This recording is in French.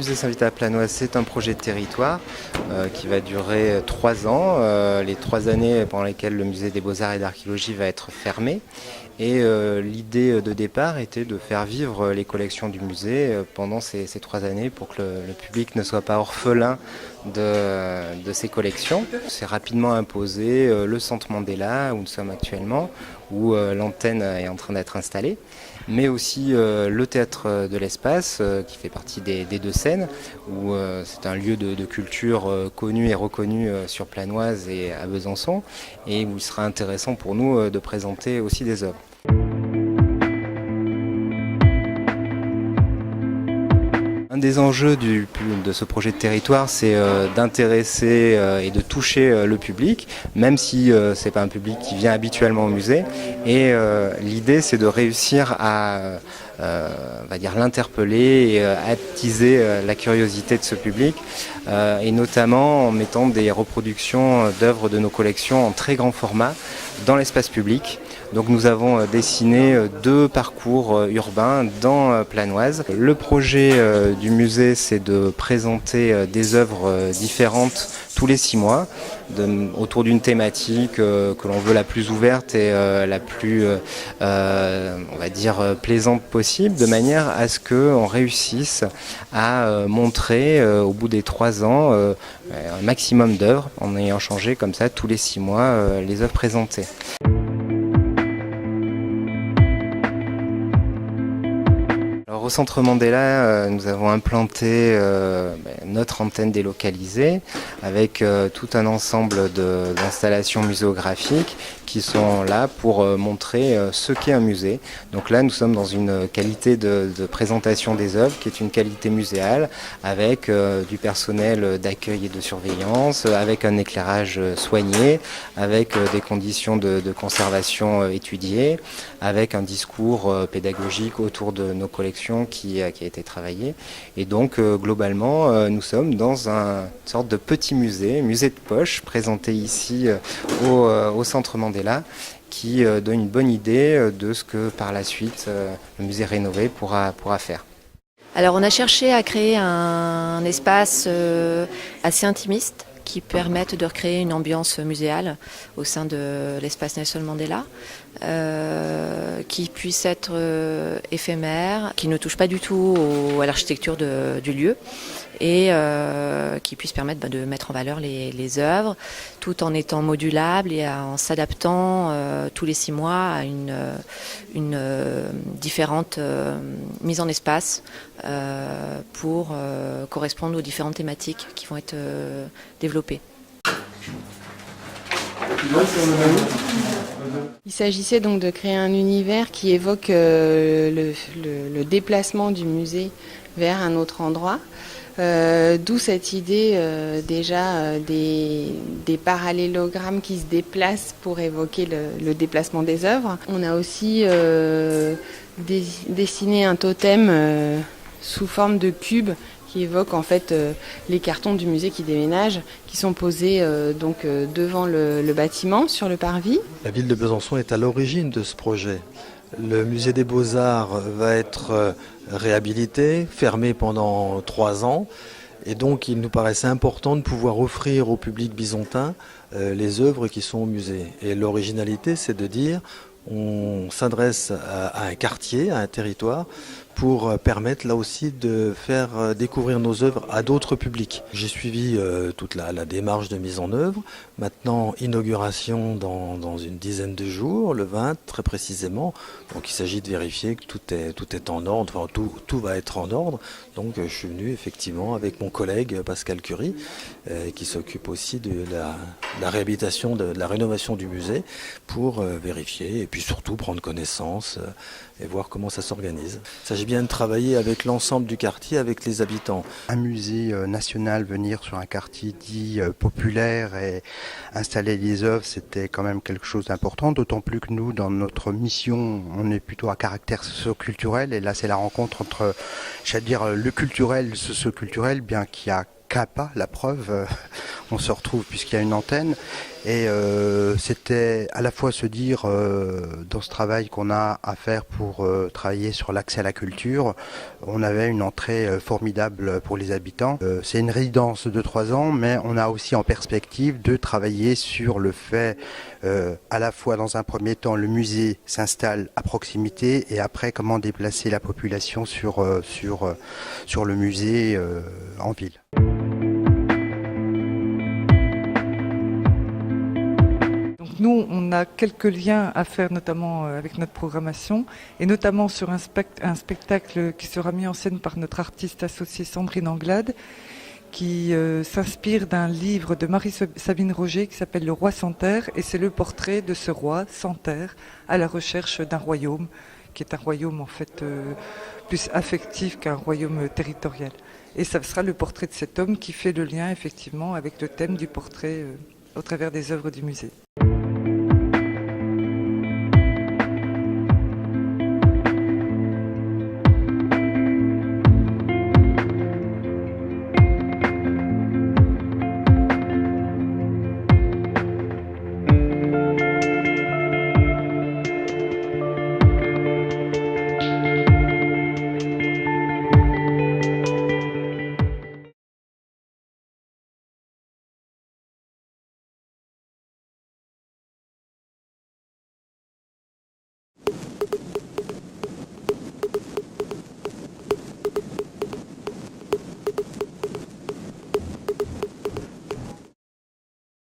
musée Saint-Vita-Planoise, c'est un projet de territoire qui va durer 3 ans, les 3 années pendant lesquelles le musée des Beaux-Arts et d'Archéologie va être fermé. Et l'idée de départ était de faire vivre les collections du musée pendant ces 3 années pour que le public ne soit pas orphelin de ces collections. C'est rapidement imposé le Centre Mandela où nous sommes actuellement, où l'antenne est en train d'être installée, mais aussi le Théâtre de l'Espace qui fait partie des 2 scènes, où c'est un lieu de culture connu et reconnu sur Planoise et à Besançon, et où il sera intéressant pour nous de présenter aussi des œuvres. Un des enjeux de ce projet de territoire, c'est d'intéresser et de toucher le public, même si ce n'est pas un public qui vient habituellement au musée. Et l'idée, c'est de réussir à on va dire l'interpeller et attiser la curiosité de ce public, et notamment en mettant des reproductions d'œuvres de nos collections en très grand format dans l'espace public. Donc nous avons dessiné 2 parcours urbains dans Planoise. Le projet du musée, c'est de présenter des œuvres différentes tous les 6 mois, autour d'une thématique que l'on veut la plus ouverte et la plus, on va dire, plaisante possible, de manière à ce qu'on réussisse à montrer au bout des 3 ans un maximum d'œuvres, en ayant changé comme ça tous les 6 mois les œuvres présentées. Alors, au Centre Mandela, nous avons implanté notre antenne délocalisée avec tout un ensemble d'installations muséographiques qui sont là pour montrer ce qu'est un musée. Donc là, nous sommes dans une qualité de présentation des œuvres qui est une qualité muséale, avec du personnel d'accueil et de surveillance, avec un éclairage soigné, avec des conditions de conservation étudiées, avec un discours pédagogique autour de nos collections qui a été travaillé. Et donc globalement, nous sommes dans une sorte de petit musée de poche, présenté ici au Centre Mandela, qui donne une bonne idée de ce que par la suite le musée rénové pourra faire. Alors on a cherché à créer un espace assez intimiste qui permette de recréer une ambiance muséale au sein de l'espace Nelson Mandela, qui puisse être éphémère, qui ne touche pas du tout à l'architecture du lieu, et qui puisse permettre de mettre en valeur les œuvres, tout en étant modulable et en s'adaptant tous les 6 mois à une différente mise en espace pour correspondre aux différentes thématiques qui vont être développées. Il s'agissait donc de créer un univers qui évoque le déplacement du musée vers un autre endroit. D'où cette idée des parallélogrammes qui se déplacent pour évoquer le déplacement des œuvres. On a aussi dessiné un totem sous forme de cube qui évoque en fait les cartons du musée qui déménagent, qui sont posés devant le bâtiment, sur le parvis. La ville de Besançon est à l'origine de ce projet. Le musée des Beaux-Arts va être réhabilité, fermé pendant 3 ans. Et donc il nous paraissait important de pouvoir offrir au public bisontin les œuvres qui sont au musée. Et l'originalité, c'est de dire on s'adresse à un quartier, à un territoire, pour permettre là aussi de faire découvrir nos œuvres à d'autres publics. J'ai suivi toute la démarche de mise en œuvre. Maintenant, inauguration dans une dizaine de jours, le 20 très précisément. Donc il s'agit de vérifier que tout est en ordre, enfin tout va être en ordre. Donc je suis venu effectivement avec mon collègue Pascal Curie, qui s'occupe aussi de la réhabilitation, de la rénovation du musée, pour vérifier et puis surtout prendre connaissance et voir comment ça s'organise. Il s'agit bien de travailler avec l'ensemble du quartier, avec les habitants. Un musée national venir sur un quartier dit populaire et installer les œuvres, c'était quand même quelque chose d'important, d'autant plus que nous, dans notre mission, on est plutôt à caractère socio-culturel, et là c'est la rencontre entre, j'allais dire, le culturel, le socio-culturel, bien qu'il y a CAPA, la preuve, on se retrouve puisqu'il y a une antenne. Et c'était à la fois se dire, dans ce travail qu'on a à faire pour travailler sur l'accès à la culture, on avait une entrée formidable pour les habitants. C'est une résidence de 3 ans, mais on a aussi en perspective de travailler sur le fait, à la fois dans un premier temps, le musée s'installe à proximité et après comment déplacer la population sur le musée en ville. Nous, on a quelques liens à faire, notamment avec notre programmation, et notamment sur un spectacle qui sera mis en scène par notre artiste associée Sandrine Anglade, qui s'inspire d'un livre de Marie-Sabine Roger qui s'appelle Le Roi sans terre, et c'est le portrait de ce roi sans terre à la recherche d'un royaume, qui est un royaume en fait plus affectif qu'un royaume territorial. Et ça sera le portrait de cet homme qui fait le lien effectivement avec le thème du portrait au travers des œuvres du musée.